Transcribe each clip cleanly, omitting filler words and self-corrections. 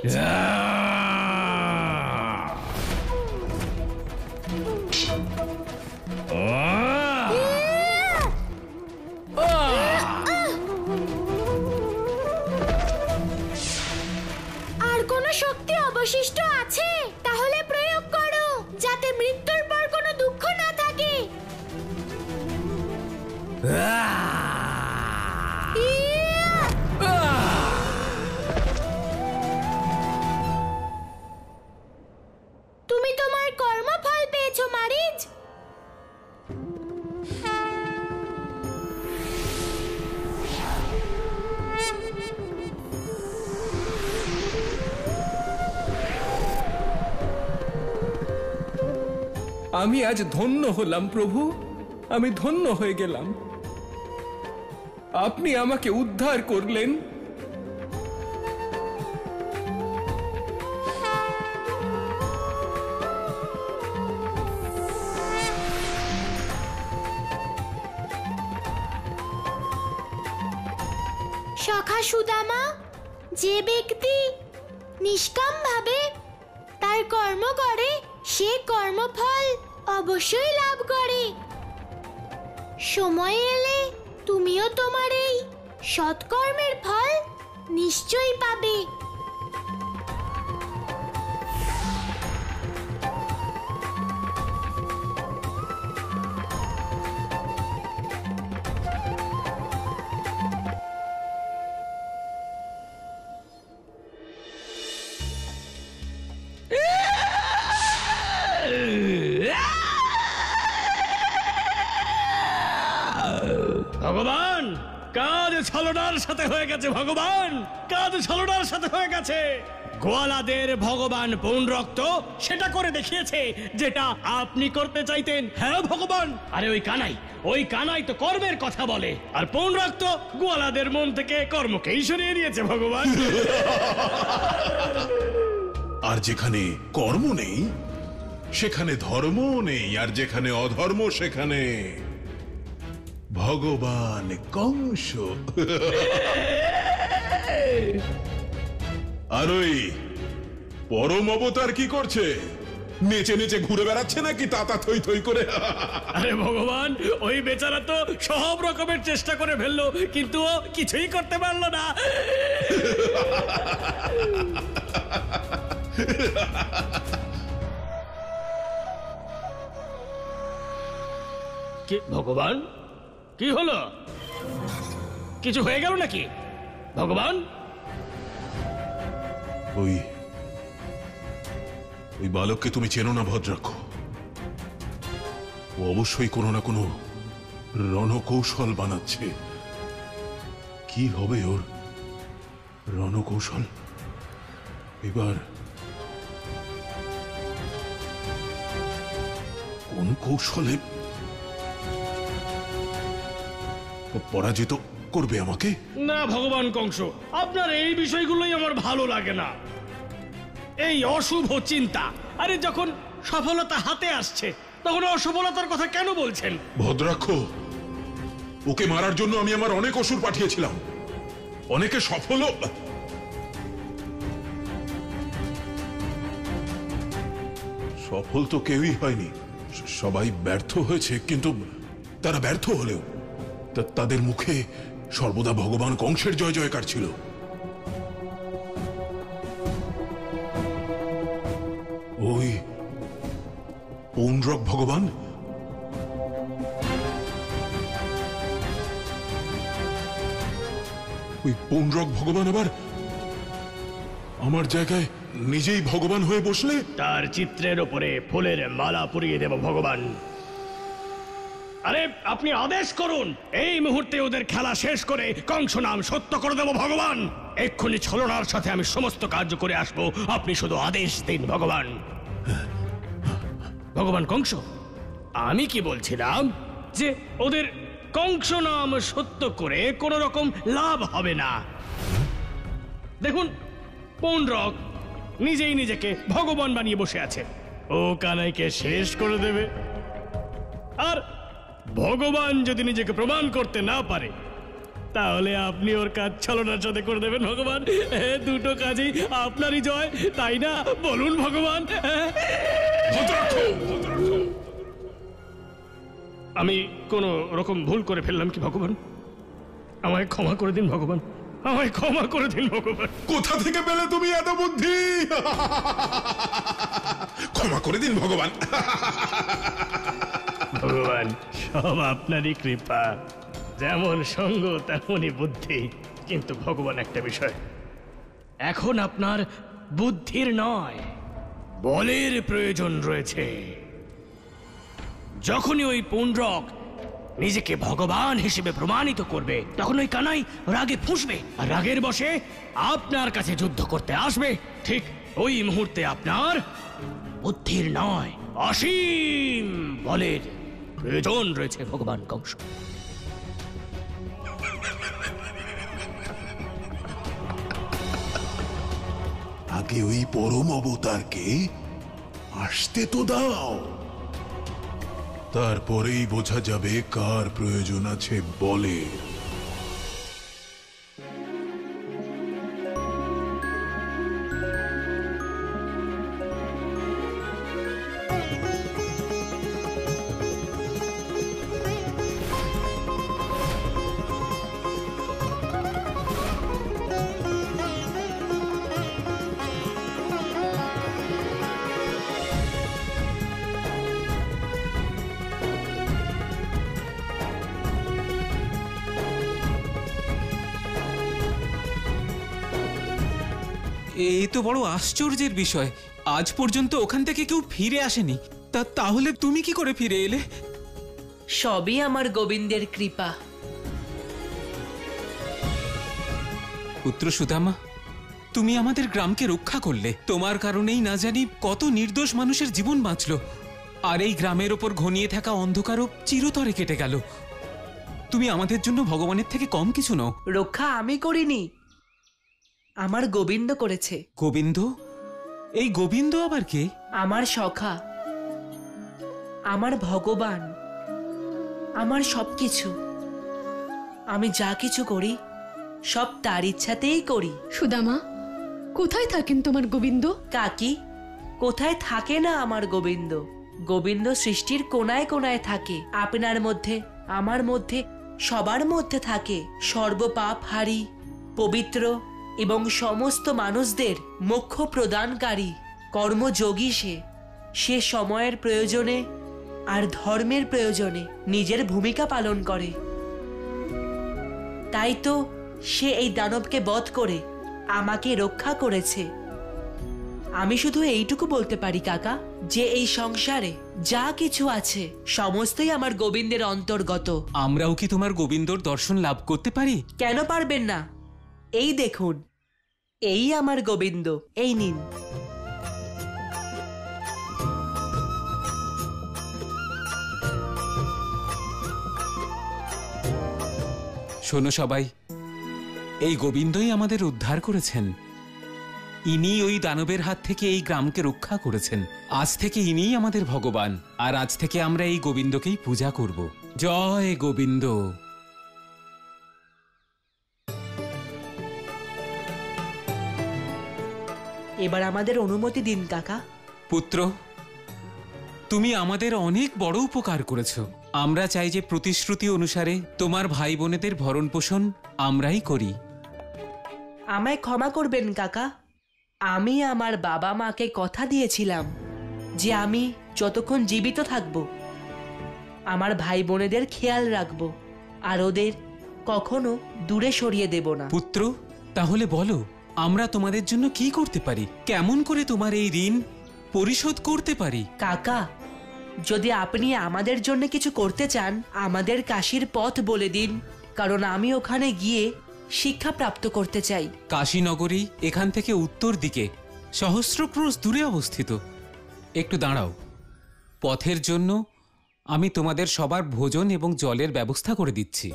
মারিচ। আর কোন শক্তি অবশিষ্ট আছে? তাহলে প্রয়োগ করো, যাতে মৃত্যুর পর কোনো দুঃখ না থাকে। তুমি তোমার কর্মফল পেয়েছো মারিচ। আমি আজ ধন্য হলাম প্রভু, আমি ধন্য হয়ে গেলাম। আপনি আমাকে উদ্ধার করলেন। সখা সুদামা, যে ব্যক্তি নিষ্কাম ভাবে তার কর্ম করে, সে কর্মফল অবশ্যই লাভ করে। সময় এলে তুমিও তোমার এই সৎকর্মের ফল নিশ্চয়ই পাবে। ভগবান, কাজ ছলনার সাথে হয়ে গেছে। ভগবান, কাজ ছলনার সাথে হয়ে গেছে। গোয়ালাদের ভগবান পুনরক্ত সেটা করে দেখিয়েছে যেটা আপনি করতে চাইতেন। হ্যাঁ ভগবান। আরে ওই কানাই তো কর্মের কথা বলে, আর পুনরক্ত গোয়ালাদের মন থেকে কর্মকেই সরিয়ে দিয়েছে ভগবান। আর যেখানে কর্ম নেই সেখানে ধর্ম নেই, আর যেখানে অধর্ম সেখানে ভগবান কংস। আর ওই পরম অবতার কি করছে? নেচে নেচে ঘুরে বেড়াচ্ছে নাকি তাতা থই থই করে? আরে ভগবান, ওই বেচারা তো সব রকমের চেষ্টা করে ফেললো, কিন্তু ও কিছুই করতে পারলো না। কি ভগবান, কি হলো? কিছু হয়ে গেল নাকি ভগবান? ওই বালককে তুমি চেনো না ভদ্রাক্ষ? ও অবশ্যই কোনো না কোনো রণকৌশল বানাচ্ছে। কি হবে ওর রণকৌশল? এবার কোন কৌশলে পরাজিত করবে আমাকে? না ভগবান কংস, আপনার এই বিষয়গুলোই আমার ভালো লাগে না। এই অশুভ চিন্তা। আরে যখন সফলতা হাতে আসছে তখন অসফলতার কথা কেন বলছেন? ভদ্রাক্ষ, ওকে মারার জন্য আমি আমার অনেক অসুর পাঠিয়েছিলাম, অনেকে সফল তো কেউই হয়নি। সবাই ব্যর্থ হয়েছে, কিন্তু তারা ব্যর্থ হলেও তাদের মুখে সর্বদা ভগবান কংসের জয় জয়কার ছিল। ওই পৌণ্ড্রক ভগবান, ওই পৌণ্ড্রক ভগবান আবার আমার জায়গায় নিজেই ভগবান হয়ে বসলে? তার চিত্রের উপরে ফুলের মালা পরিয়ে দেব ভগবান। আরে আপনি আদেশ করুন, এই মুহূর্তে ওদের খেলা শেষ করে কংস নাম সত্য করে দেব ভগবান। এক্ষুনি ছলনার সাথে আমি সমস্ত কার্য করে আসবো, আপনি শুধু আদেশ দিন ভগবান। ভগবান কংস, আমি কি বলছিলাম যে ওদের কংস নাম সত্য করে কোন রকম লাভ হবে না। দেখুন, পৌণ্ড্রক নিজেই নিজেকে ভগবান বানিয়ে বসে আছে। ও কানাইকে শেষ করে দেবে, আর ভগবান যদি নিজেকে প্রমাণ করতে না পারে তাহলে আপনি ওর কাজ ছলনার সাথে করে দেবেন ভগবান। দুটো কাজই আপনারই জয়, তাই না? বলুন ভগবান। আমি কোনো রকম ভুল করে ফেললাম কি ভগবান? আমায় ক্ষমা করে দিন ভগবান, আমায় ক্ষমা করে দিন ভগবান। কোথা থেকে পেলে তুমি এত বুদ্ধি? ক্ষমা করে দিন ভগবান। ভগবান, সব আপনারই কৃপা, যেমন সঙ্গ তেমনই বুদ্ধি। কিন্তু ভগবান, একটা বিষয়, এখন আপনার বুদ্ধির নয়, বলের প্রয়োজন রয়েছে। যখনই ওই পুণ্ড্রক নিজেকে ভগবান হিসেবে প্রমাণিত করবে, তখন ওই কানাই রাগে ফুঁসবে, আর রাগের বশে আপনার কাছে যুদ্ধ করতে আসবে। ঠিক ওই মুহূর্তে আপনার বুদ্ধির নয়, অসীম বলের প্রয়োজন রয়েছে ভগবান কংস। আগে ওই পরম অবতারকে আসতে তো দাও, তারপরেই বোঝা যাবে কার প্রয়োজন আছে বলের। এই তো বড় আশ্চর্যের বিষয়, আজ পর্যন্ত ওখান থেকে কেউ ফিরে আসেনি। তাহলে তুমি কি করে ফিরে এলে? সবই আমার গোবিন্দের কৃপা। পুত্র সুদামা, তুমি আমাদের গ্রামকে রক্ষা করলে। তোমার কারণেই না জানি কত নির্দোষ মানুষের জীবন বাঁচল, আর এই গ্রামের ওপর ঘনিয়ে থাকা অন্ধকারও চিরতরে কেটে গেল। তুমি আমাদের জন্য ভগবানের থেকে কম কিছু নও। রক্ষা আমি করিনি, আমার গোবিন্দ করেছে। গোবিন্দ? এই গোবিন্দ আবার কে? আমার সখা, আমার ভগবান, আমার সবকিছু। আমি যা কিছু করি সব তার ইচ্ছাতেই করি। সুদামা, কোথায় থাকেন তোমার গোবিন্দ? কাকি, কোথায় থাকে না আমার গোবিন্দ? গোবিন্দ সৃষ্টির কোনায় কোনায় থাকে, আপনার মধ্যে, আমার মধ্যে, সবার মধ্যে থাকে। সর্বপাপহারী, পবিত্র এবং সমস্ত মানুষদের মোক্ষ প্রদানকারী, কর্মযোগী। সে সময়ের প্রয়োজনে আর ধর্মের প্রয়োজনে নিজের ভূমিকা পালন করে। তাই তো সে এই দানবকে বধ করে আমাকে রক্ষা করেছে। আমি শুধু এইটুকু বলতে পারি কাকা, যে এই সংসারে যা কিছু আছে সমস্তই আমার গোবিন্দের অন্তর্গত। আমরাও কি তোমার গোবিন্দর দর্শন লাভ করতে পারি? কেন পারবেন না? এই দেখুন, এই আমার গোবিন্দ, এই নিন। শোনো সবাই, এই গোবিন্দই আমাদের উদ্ধার করেছেন। ইনি ওই দানবের হাত থেকে এই গ্রামকে রক্ষা করেছেন। আজ থেকে ইনিই আমাদের ভগবান, আর আজ থেকে আমরা এই গোবিন্দকেই পূজা করব। জয় গোবিন্দ। এবার আমাদের অনুমতি দিন কাকা। পুত্র, তুমি আমাদের অনেক বড় উপকার করেছ। আমরা চাই যে প্রতিশ্রুতি অনুসারে তোমার ভাই বোনেদের ভরণ পোষণ আমরাই করি। আমায় ক্ষমা করবেন কাকা। আমি আমার বাবা মাকে কথা দিয়েছিলাম যে আমি যতক্ষণ জীবিত থাকব আমার ভাই বোনেদের খেয়াল রাখব, আর ওদের কখনো দূরে সরিয়ে দেব না। পুত্র, তাহলে বলো, আমরা তোমাদের জন্য কি করতে পারি? কেমন করে তোমার এই ঋণ পরিশোধ করতে পারি? কাকা, যদি আপনি আমাদের জন্য কিছু করতে চান, আমাদের কাশীর পথ বলে দিন, কারণ আমি ওখানে গিয়ে শিক্ষা প্রাপ্ত করতে চাই। কাশীনগরী এখান থেকে উত্তর দিকে সহস্র ক্রোশ দূরে অবস্থিত। একটু দাঁড়াও, পথের জন্য আমি তোমাদের সবার ভোজন এবং জলের ব্যবস্থা করে দিচ্ছি।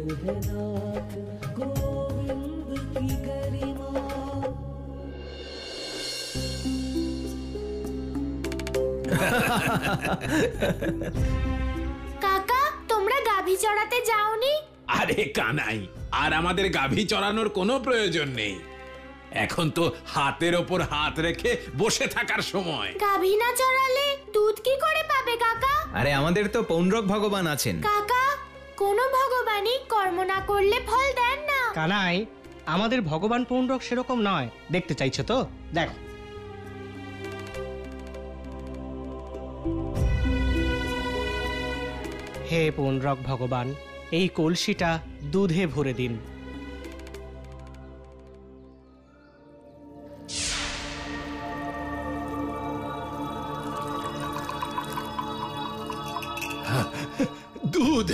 কাকা, তোমরা গাভী চড়াতে যাওনি? আরে কানাই, আর আমাদের গাভী চড়ানোর কোনো প্রয়োজন নেই। এখন তো হাতের ওপর হাত রেখে বসে থাকার সময়। গাভী না চড়ালে দুধ কি করে পাবে কাকা? আরে আমাদের তো পৌনরক ভগবান আছেন। কাকা, কোনো ভগবানই কর্ম না করলে ফল দেন না। কানাই, আমাদের ভগবান পৌণ্ডরক সেরকম নয়। দেখতে চাইছো তো? দেখো। হে পৌণ্ডরক ভগবান, এই কলসিটা দুধে ভরে দিন। দুধ!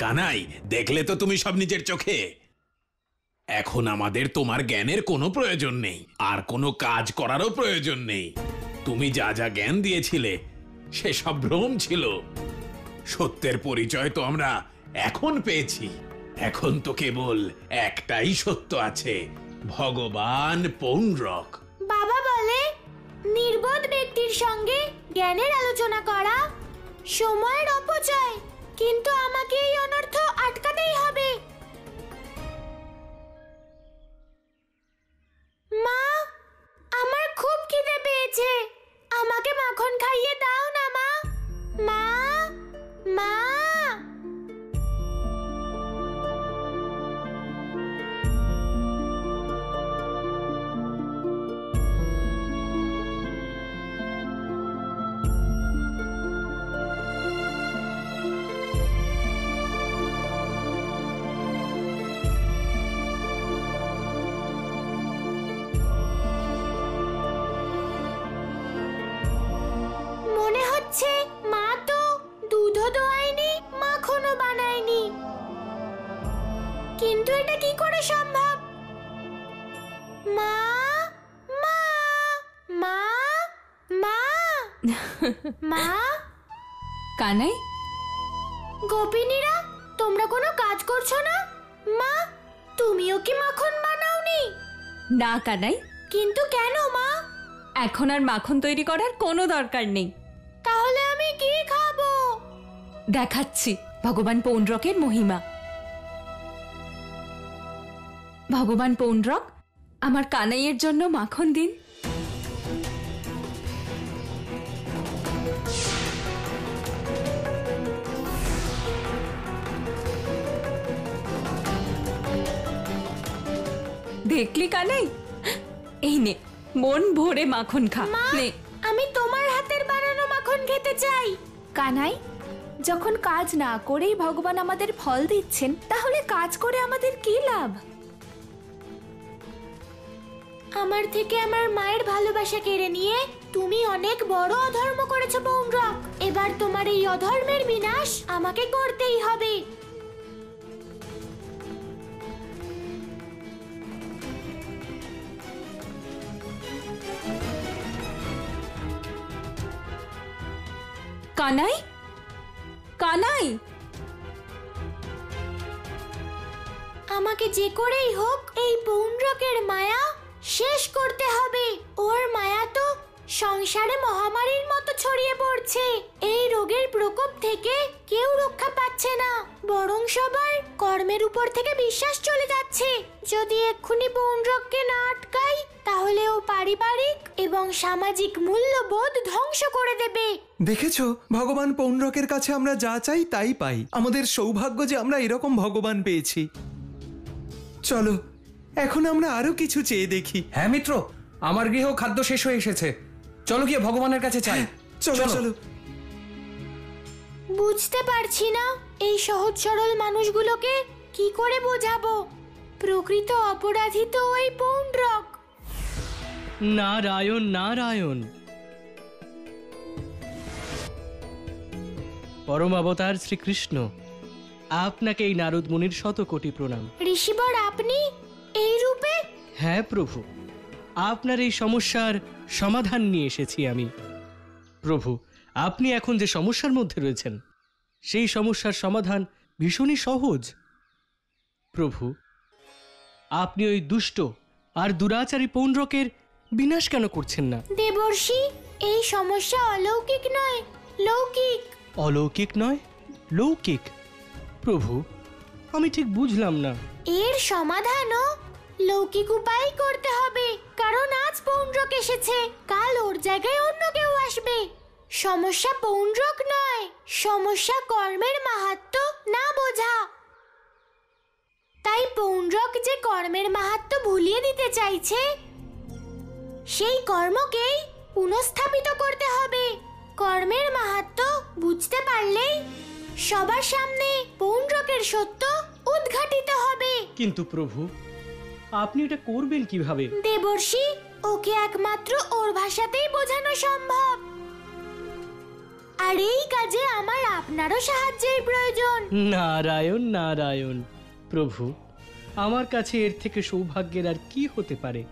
কানাই, দেখলে তো তুমি সব নিজের চোখে। এখন আমাদের তোমার জ্ঞানের কোনো প্রয়োজন নেই, আর কোনো কাজ করারও প্রয়োজন নেই। তুমি যা যা জ্ঞান দিয়েছিলে সেসব ভ্রম ছিল। সত্যের পরিচয় তো আমরা এখন পেয়েছি। এখন তো কেবল একটাই সত্য আছে, ভগবান পৌণ্ডরক। বাবা বলে নির্বোধ ব্যক্তির সঙ্গে জ্ঞানের আলোচনা করা সময়ের অপচয়, কিন্তু আমাকে এই অনর্থ আটকাতেই হবে। মা, আমার খুব খিদে পেয়েছে, আমাকে মাখন খাইয়ে দাও না মা। মা, মা। মনে হচ্ছে মা তো দুধও দোয়ায়নি, মাখনও বানায়নি, কিন্তু এটা কি করে সম্ভব? মা, মা, মা, মা, মা। কানাই, গোপিনীরা, তোমরা কোনো কাজ করছো না? মা, তুমিও কি মাখন বানাওনি? না কানাই, কিন্তু কেন মা? এখন আর মাখন তৈরি করার কোনো দরকার নেই। তাহলে আমি কি খাবো? দেখাচ্ছি ভগবান পৌণ্ডরকের মহিমা। ভগবান পৌণ্ডরক, আমার কানাইয়ের জন্য মাখন দিন। দেখলি কানাই, এই নে, মন ভরে মাখন খা। মা, নে। আমি তোমার হাতের বানানো মাখন খেতে চাই। কানাই, যখন কাজ না করেই ভগবান আমাদের ফল দিচ্ছেন, তাহলে কাজ করে আমাদের কি লাভ? আমার থেকে আমার মায়ের ভালোবাসা কেড়ে নিয়ে তুমি অনেক বড় অধর্ম করেছো পৌণ্ডরক। এবার তোমার এই অধর্মের বিনাশ আমাকে করতেই হবে। কানাই, কানাই, আমাকে যে করেই হোক এই পৌণ্ডরকের মায়া শেষ করতে হবে। ওর মায়া তো সংসারে মহামারীর মতো ছড়িয়ে পড়ছে। এই রোগের প্রকোপ থেকে কেউ রক্ষা পাচ্ছে না, বরং সবার কর্মের উপর থেকে বিশ্বাস চলে যাচ্ছে। যদি এক্ষুনি পৌণ্ডরককে না আটকাই, তাহলে ও পারিবারিক এবং সামাজিক মূল্যবোধ ধ্বংস করে দেবে। দেখেছো, ভগবান পৌণ্ডরকের কাছে আমরা যা চাই তাই পাই। আমাদের সৌভাগ্য যে আমরা এরকম ভগবান পেয়েছি। চলো, এখন আমরা আরো কিছু চেয়ে দেখি। হ্যাঁ মিত্র, আমার গৃহ খাদ্য শেষ হয়ে এসেছে। চলো গিয়ে ভগবানের কাছে চাই। চলো চলো। বুঝতে পারছি না এই সহজ সরল মানুষগুলোকে কি করে বোঝাবো। প্রকৃত অপরাধী তো ওই পৌণ্ডরক। নারায়ণ নারায়ণ। পরম অবতার শ্রীকৃষ্ণ, আপনাকে এই নারদ মুনির শত কোটি প্রণাম। ঋষিবর, আপনি এই রূপে? হ্যাঁ প্রভু, আপনার এই সমস্যার সমাধান নিয়ে এসেছি আমি। প্রভু, আপনি এখন যে সমস্যার মধ্যে রয়েছেন সেই সমস্যার সমাধান ভীষণই সহজ। প্রভু, আপনি ওই দুষ্ট আর দুরাচারী পৌণ্ড্রকের বিনাশ কেন করছেন না? দেবর্ষি, এই সমস্যা অলৌকিক নয়, লৌকিক। অলৌকিক নয়, লৌকিক? প্রভু, আমি ঠিক বুঝলাম না। এর সমাধানও লৌকিক উপায় করতে হবে, কারণ আজ পৌণ্ড্রক এসেছে, কাল ওর জায়গায় অন্য কেউ আসবে। সমস্যা পৌণ্ড্রক নয়, সমস্যা কর্মের মাহাত্ম্য না বোঝা। তাই পৌণ্ড্রক যে কর্মের মাহাত্ম্য ভুলিয়ে দিতে চাইছে, সেই কর্মকেই পুনঃস্থাপিত করতে হবে। কর্মের মাহাত্ম্য বুঝতে পারলেই সবার সামনে পৌণ্ড্রকের সত্য উদ্ঘাটিত হবে। কিন্তু প্রভু, আপনি এটা করবেন কিভাবে? দেবর্ষি, ওকে একমাত্র ওর ভাষাতেই বোঝানো সম্ভব, আর এই কাজে আমার আপনারও সাহায্যের প্রয়োজন। নারায়ণ নারায়ণ। প্রভু, আমার কাছে এর থেকে সৌভাগ্যের আর কি হতে পারে?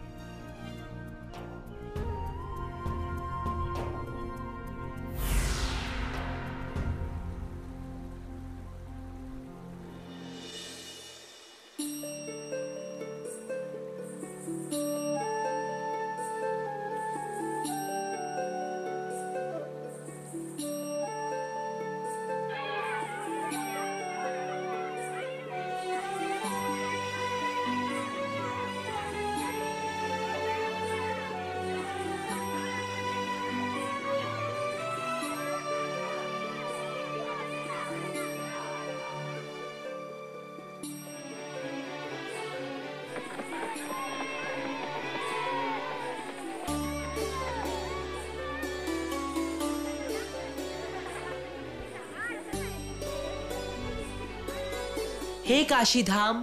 হে কাশীধাম,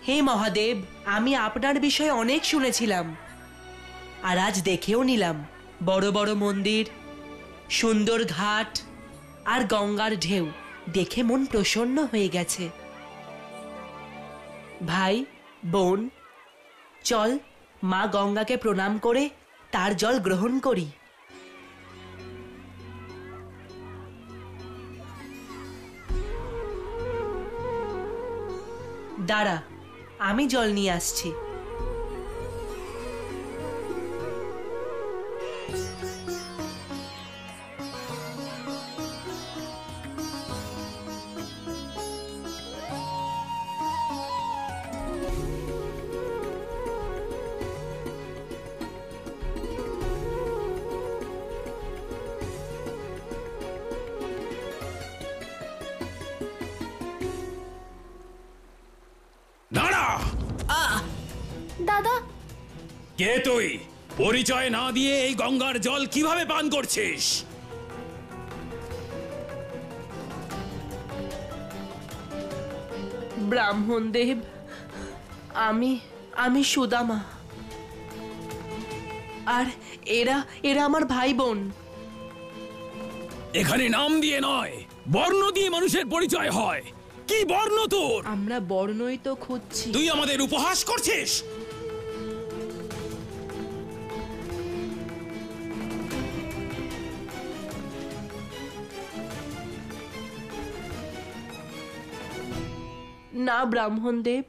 হে মহাদেব, আমি আপনার বিষয়ে অনেক শুনেছিলাম, আর আজ দেখেও নিলাম। বড় বড় মন্দির, সুন্দর ঘাট আর গঙ্গার ঢেউ দেখে মন প্রসন্ন হয়ে গেছে। ভাই, বোন, চল মা গঙ্গাকে প্রণাম করে তার জল গ্রহণ করি। দাঁড়া, আমি জল নিয়ে আসছি। দাঁড়া! দাদা, কে তুই? পরিচয় না দিয়ে এই গঙ্গার জল কিভাবে পান করছিস? ব্রাহ্মণদেব, আমি সুদামা, আর এরা এরা আমার ভাই বোন। এখানে নাম দিয়ে নয়, বর্ণ দিয়ে মানুষের পরিচয় হয়। কি বর্ণ তোর? আমরা বর্ণই তো খুঁজছি। তুই আমাদের উপহাস করছিস? না ব্রাহ্মণদেব,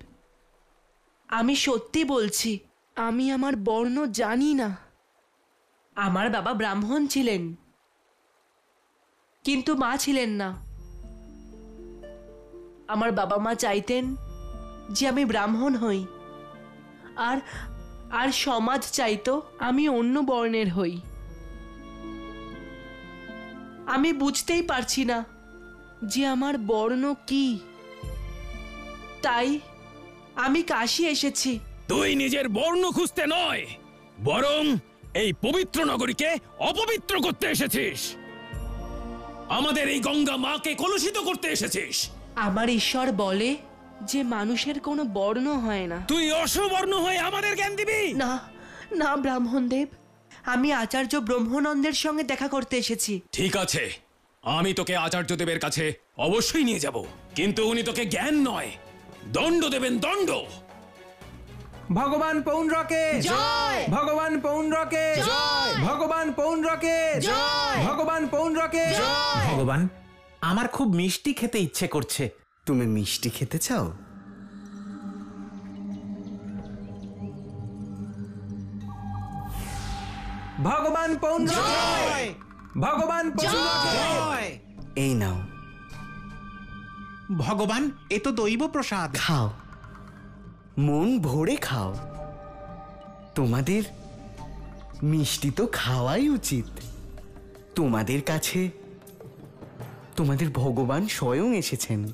আমি সত্যি বলছি, আমি আমার বর্ণ জানি না। আমার বাবা ব্রাহ্মণ ছিলেন, কিন্তু মা ছিলেন না। আমার বাবা মা চাইতেন যে আমি ব্রাহ্মণ হই, আর আর সমাজ চাইতো আমি অন্য বর্ণের হই। আমি বুঝতেই পারছি না যে আমার বর্ণ কি। তাই আমি কাশী এসেছি। তুই নিজের বর্ণ খুঁজতে নয়, বরং এই পবিত্র নগরীকে অপবিত্র করতে এসেছিস। আমাদের এই গঙ্গা মাকে কলুষিত করতে এসেছিস। আমার ঈশ্বর বলে যে মানুষের কোনো বর্ণ হয় না। তুই অসবর্ণ হয়ে আমাদের জ্ঞান দিবি? না না ব্রাহ্মণদেব, আমি আচার্য ব্রহ্মানন্দের সঙ্গে দেখা করতে এসেছি। ঠিক আছে, আমি তোকে আচার্য দেবের কাছে অবশ্যই নিয়ে যাব, কিন্তু উনি তোকে জ্ঞান নয়, দণ্ড দেবেন, দণ্ড। ভগবান পৌণ্ড্রকে জয়, ভগবান পৌণ্ড্রকে জয়, ভগবান পৌণ্ড্রকে জয়, ভগবান পৌণ্ড্রকে জয়। ভগবান, আমার খুব মিষ্টি খেতে ইচ্ছে করছে। তুমি মিষ্টি খেতে চাও? ভগবান পৌণ্ড্রকে জয়, ভগবান পৌণ্ড্রকে জয়। এই নাও। ভগবান, এ তো দৈব প্রসাদ। খাও, মন ভরে খাও। তোমাদের মিষ্টি তো খাওয়াই উচিত। তোমাদের কাছে তোমাদের ভগবান স্বয়ং এসেছেন।